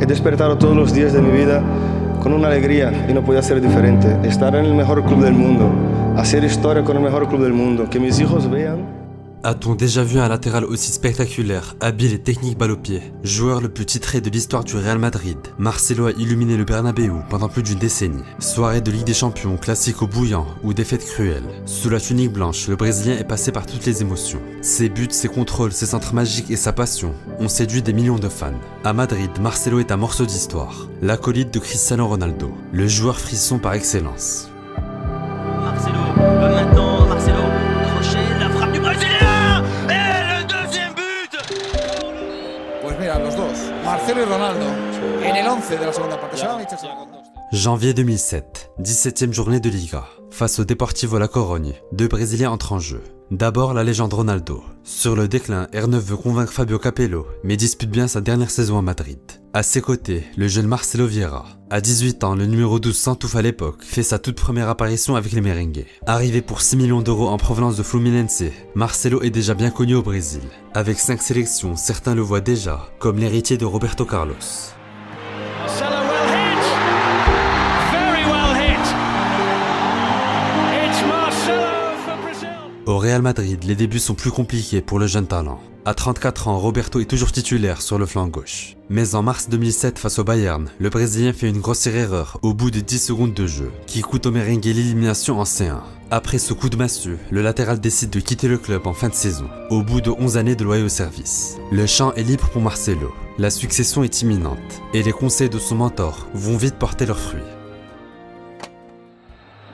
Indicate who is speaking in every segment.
Speaker 1: despertado todos los días de mi vida con una alegría y no podía ser diferente. Estar en el mejor club del mundo, hacer historia con el mejor club del mundo, que mis hijos vean.
Speaker 2: A-t-on déjà vu un latéral aussi spectaculaire, habile et technique balle au pied? Joueur le plus titré de l'histoire du Real Madrid, Marcelo a illuminé le Bernabéu pendant plus d'une décennie. Soirée de Ligue des Champions, classique au bouillant ou défaite cruelle. Sous la tunique blanche, le Brésilien est passé par toutes les émotions. Ses buts, ses contrôles, ses centres magiques et sa passion ont séduit des millions de fans. À Madrid, Marcelo est un morceau d'histoire, l'acolyte de Cristiano Ronaldo, le joueur frisson par excellence.
Speaker 3: Marcelo, maintenant Marcelo, crochet, la frappe du Brésilien.
Speaker 4: Mira, los dos, Marcelo y Ronaldo, en el 11 de la segunda parte.
Speaker 2: Janvier 2007, 17e journée de Liga. Face au Deportivo La Corogne, deux Brésiliens entrent en jeu. D'abord la légende Ronaldo. Sur le déclin, R9 veut convaincre Fabio Capello, mais dispute bien sa dernière saison à Madrid. À ses côtés, le jeune Marcelo Vieira. À 18 ans, le numéro 12 Santouf à l'époque fait sa toute première apparition avec les Merengues. Arrivé pour 6 millions d'euros en provenance de Fluminense, Marcelo est déjà bien connu au Brésil. Avec 5 sélections, certains le voient déjà comme l'héritier de Roberto Carlos. Au Real Madrid, les débuts sont plus compliqués pour le jeune talent. À 34 ans, Roberto est toujours titulaire sur le flanc gauche. Mais en mars 2007 face au Bayern, le Brésilien fait une grossière erreur au bout de 10 secondes de jeu, qui coûte au Merengue l'élimination en C1. Après ce coup de massue, le latéral décide de quitter le club en fin de saison, au bout de 11 années de loyaux service. Le champ est libre pour Marcelo, la succession est imminente, et les conseils de son mentor vont vite porter leurs fruits.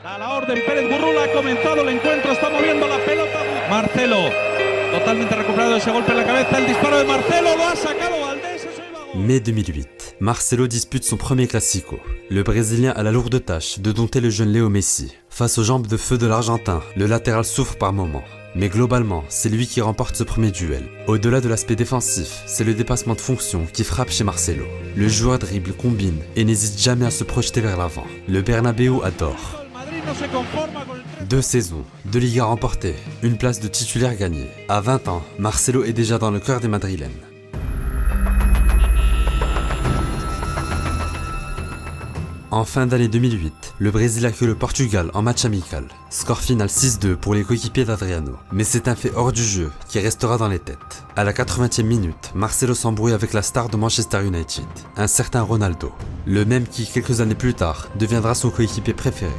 Speaker 5: A la orden, Pérez Burrula ha comenzado el encuentro, está moviendo la pelota. Marcelo, totalmente recuperado ese golpe en la cabeza, el disparo de Marcelo, lo ha sacado Valdés.
Speaker 2: Mai 2008, Marcelo dispute son premier Classico. Le Brésilien a la lourde tâche de dompter le jeune Léo Messi. Face aux jambes de feu de l'Argentin, le latéral souffre par moments. Mais globalement, c'est lui qui remporte ce premier duel. Au-delà de l'aspect défensif, c'est le dépassement de fonction qui frappe chez Marcelo. Le joueur dribble, combine et n'hésite jamais à se projeter vers l'avant. Le Bernabéu adore. 2 saisons, 2 Ligas remportées, une place de titulaire gagnée. À 20 ans, Marcelo est déjà dans le cœur des Madrilènes. En fin d'année 2008, le Brésil accueille le Portugal en match amical. Score final 6-2 pour les coéquipiers d'Adriano. Mais c'est un fait hors du jeu qui restera dans les têtes. À la 80e minute, Marcelo s'embrouille avec la star de Manchester United, un certain Ronaldo. Le même qui, quelques années plus tard, deviendra son coéquipier préféré.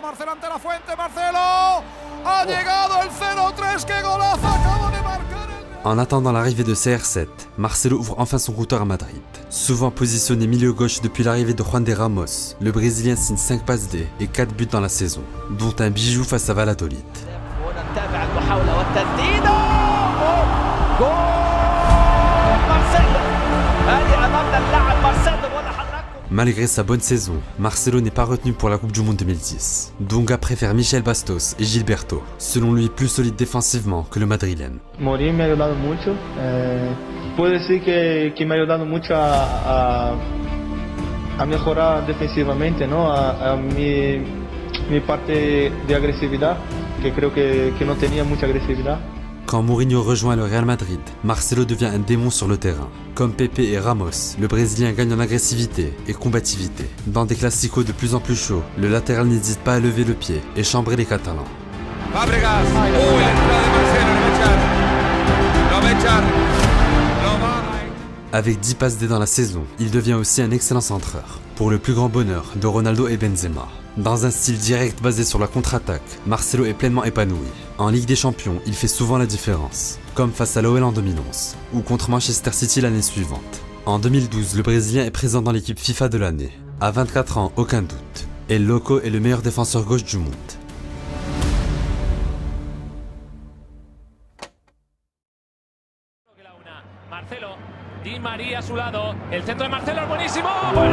Speaker 4: Marcelo ante la fuente, Marcelo ha llegado el 0-3, qué golazo acaba de marcar.
Speaker 2: En attendant l'arrivée de CR7, Marcelo ouvre enfin son compteur à Madrid. Souvent positionné milieu gauche depuis l'arrivée de Juan de Ramos, le Brésilien signe 5 passes D et 4 buts dans la saison, dont un bijou face à Valladolid. Malgré sa bonne saison, Marcelo n'est pas retenu pour la Coupe du Monde 2010. Dunga préfère Michel Bastos et Gilberto, selon lui plus solide défensivement que le madrilène.
Speaker 1: Mourinho me ha ayudado mucho. Puedo decir que me ha ayudado mucho a mejorar defensivamente, ¿no? A mi parte de agresividad, que creo que no tenía mucha agresividad.
Speaker 2: Quand Mourinho rejoint le Real Madrid, Marcelo devient un démon sur le terrain. Comme Pepe et Ramos, le Brésilien gagne en agressivité et combativité. Dans des classicos de plus en plus chauds, le latéral n'hésite pas à lever le pied et chambrer les Catalans.
Speaker 4: Fábregas, l'entrada de Marcelo, lo va a echar.
Speaker 2: Avec 10 passes D dans la saison, il devient aussi un excellent centreur, pour le plus grand bonheur de Ronaldo et Benzema. Dans un style direct basé sur la contre-attaque, Marcelo est pleinement épanoui. En Ligue des Champions, il fait souvent la différence, comme face à l'OL en 2011, ou contre Manchester City l'année suivante. En 2012, le Brésilien est présent dans l'équipe FIFA de l'année. À 24 ans, aucun doute. El Loco est le meilleur défenseur gauche du monde.
Speaker 6: Marcelo, Di María a su lado, el centro de Marcelo es buenísimo. ¡Gol!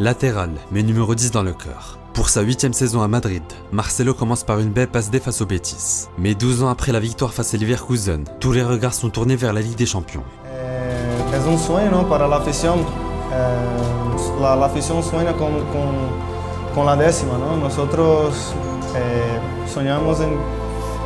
Speaker 2: Latéral, mais numéro 10 dans le cœur. Pour sa 8e saison à Madrid, Marcelo commence par une belle passe D face au Betis. Mais 12 ans après la victoire face à Leverkusen, tous les regards sont tournés vers la Ligue des Champions.
Speaker 1: Es un sueño, ¿no? Para la afición. La afición sueña con la décima, ¿no? Nosotros soñamos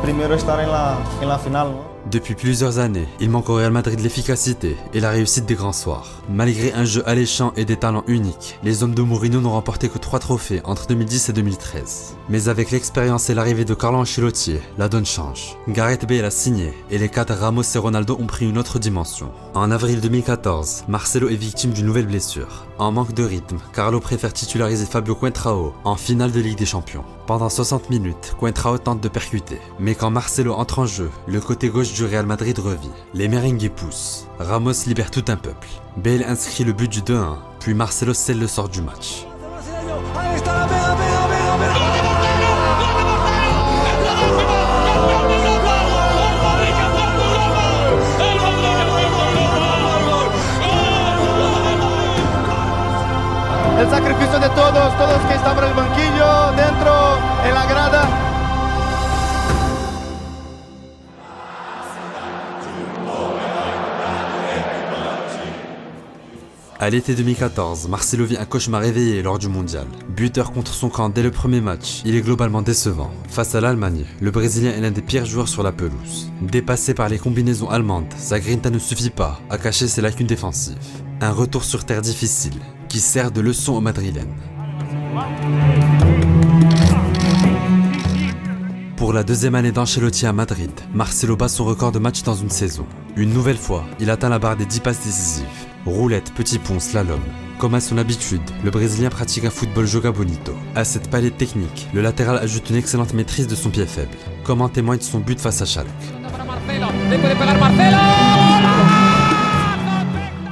Speaker 1: primero estar en la final, ¿no?
Speaker 2: Depuis plusieurs années, il manque au Real Madrid l'efficacité et la réussite des grands soirs. Malgré un jeu alléchant et des talents uniques, les hommes de Mourinho n'ont remporté que 3 trophées entre 2010 et 2013. Mais avec l'expérience et l'arrivée de Carlo Ancelotti, la donne change. Gareth Bale a signé et les 4 Ramos et Ronaldo ont pris une autre dimension. En avril 2014, Marcelo est victime d'une nouvelle blessure. En manque de rythme, Carlo préfère titulariser Fabio Contrao en finale de Ligue des Champions. Pendant 60 minutes, Contrao tente de percuter. Mais quand Marcelo entre en jeu, le côté gauche du Real Madrid revit. Les merengues poussent. Ramos libère tout un peuple. Bale inscrit le but du 2-1, puis Marcelo scelle le sort du match.
Speaker 1: El sacrificio de todos que estaban en el banquillo, dentro, en la grada.
Speaker 2: À l'été 2014, Marcelo vit un cauchemar réveillé lors du mondial. Buteur contre son camp dès le premier match, il est globalement décevant. Face à l'Allemagne, le Brésilien est l'un des pires joueurs sur la pelouse. Dépassé par les combinaisons allemandes, sa grinta ne suffit pas à cacher ses lacunes défensives. Un retour sur terre difficile, qui sert de leçon aux Madrilènes. Pour la deuxième année d'Ancelotti à Madrid, Marcelo bat son record de matchs dans une saison. Une nouvelle fois, il atteint la barre des 10 passes décisives. Roulette, petit pont, slalom. Comme à son habitude, le Brésilien pratique un football joga bonito. À cette palette technique, le latéral ajoute une excellente maîtrise de son pied faible, comme en témoigne son but face à Schalke.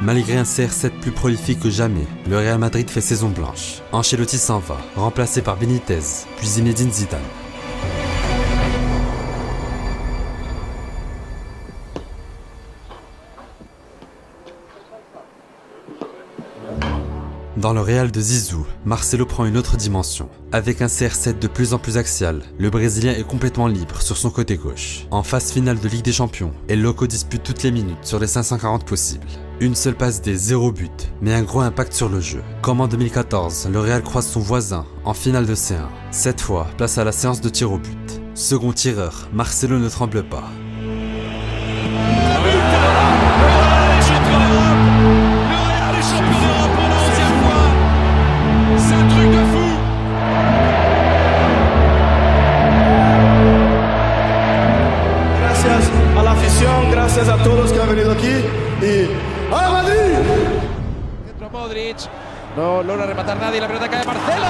Speaker 2: Malgré un CR7 plus prolifique que jamais, le Real Madrid fait saison blanche. Ancelotti s'en va, remplacé par Benitez, puis Zinedine Zidane. Dans le Real de Zizou, Marcelo prend une autre dimension. Avec un CR7 de plus en plus axial, le Brésilien est complètement libre sur son côté gauche. En phase finale de Ligue des Champions, El Loco dispute toutes les minutes sur les 540 possibles. Une seule passe D, 0 but, mais un gros impact sur le jeu. Comme en 2014, le Real croise son voisin en finale de C1. Cette fois, place à la séance de tir au but. Second tireur, Marcelo ne tremble pas.
Speaker 1: Gracias a todos que han venido aquí y ¡a Madrid!
Speaker 7: Modric, no logra rematar nadie, la pelota cae Marcelo.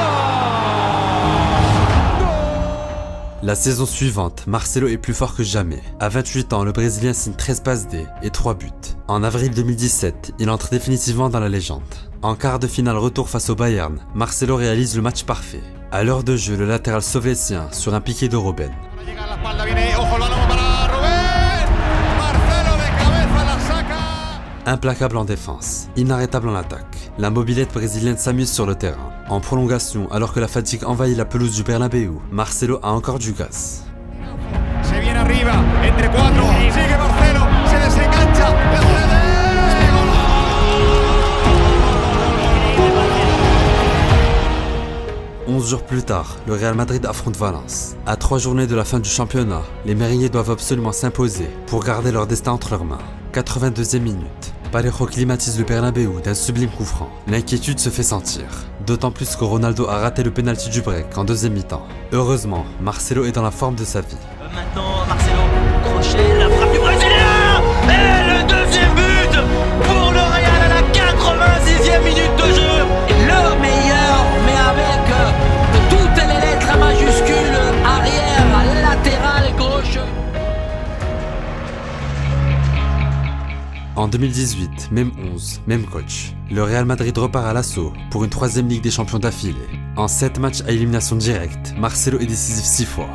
Speaker 2: La saison suivante, Marcelo est plus fort que jamais. À 28 ans, le Brésilien signe 13 passes D et 3 buts. En avril 2017, il entre définitivement dans la légende. En quart de finale retour face au Bayern, Marcelo réalise le match parfait. À l'heure de jeu, le latéral soviétien sur un piqué de Robben. Implacable en défense, inarrêtable en attaque, la mobilette brésilienne s'amuse sur le terrain. En prolongation, alors que la fatigue envahit la pelouse du Bernabéu, Marcelo a encore du gaz.
Speaker 4: Se viene arriba, entre cuatro, sigue Marcelo, se desengancha,
Speaker 2: 11 jours plus tard, le Real Madrid affronte Valence. À 3 journées de la fin du championnat, les merengues doivent absolument s'imposer pour garder leur destin entre leurs mains. 82e minute. Parejo climatise le Bernabéu d'un sublime coup franc. L'inquiétude se fait sentir, d'autant plus que Ronaldo a raté le pénalty du break en deuxième mi-temps. Heureusement, Marcelo est dans la forme de sa vie.
Speaker 3: Maintenant, Marcelo, crochet, la frappe du Brésilien. Et le deuxième but pour le Real à la 86e minute de jeu. Le meilleur, mais avec toutes les lettres majuscules, arrière, latéral, gauche.
Speaker 2: En 2018, même 11, même coach. Le Real Madrid repart à l'assaut pour une 3e Ligue des Champions d'affilée. En 7 matchs à élimination directe, Marcelo est décisif 6 fois.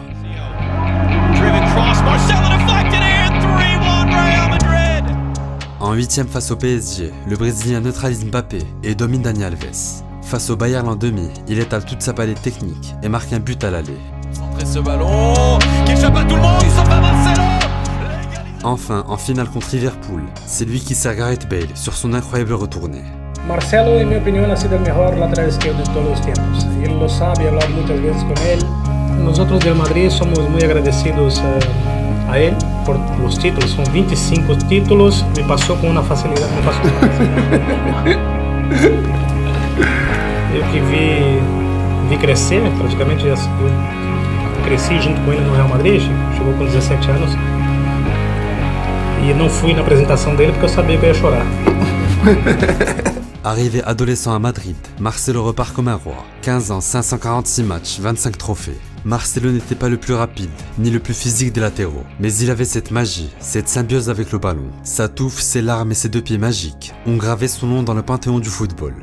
Speaker 2: En 8e face au PSG, le Brésilien neutralise Mbappé et domine Dani Alves. Face au Bayern en demi, il étale toute sa palette technique et marque un but à l'aller.
Speaker 7: Centrer ce ballon, qui échappe à tout le monde, sauf à Marcelo.
Speaker 2: Enfin, en finale contre Liverpool, c'est lui qui sert Gareth Bale sur son incroyable retournée.
Speaker 8: Marcelo, en mi opinión, ha sido el mejor lateral izquierdo de todos los tiempos. Y él lo sabe, he hablado muchas veces con él. Nosotros del Madrid somos muy agradecidos a él por los títulos. Son 25 títulos, me pasó con una facilidad. Eu que vi crescer, praticamente eu cresci junto com ele no Real Madrid, chegou com 17 anos. E não fui na apresentação dele porque eu sabia que eu ia chorar.
Speaker 2: Arrivé adolescent à Madrid, Marcelo repart comme un roi. 15 ans, 546 matchs, 25 trophées. Marcelo n'était pas le plus rapide, ni le plus physique des latéraux, mais il avait cette magie, cette symbiose avec le ballon. Sa touffe, ses larmes et ses 2 pieds magiques ont gravé son nom dans le panthéon du football.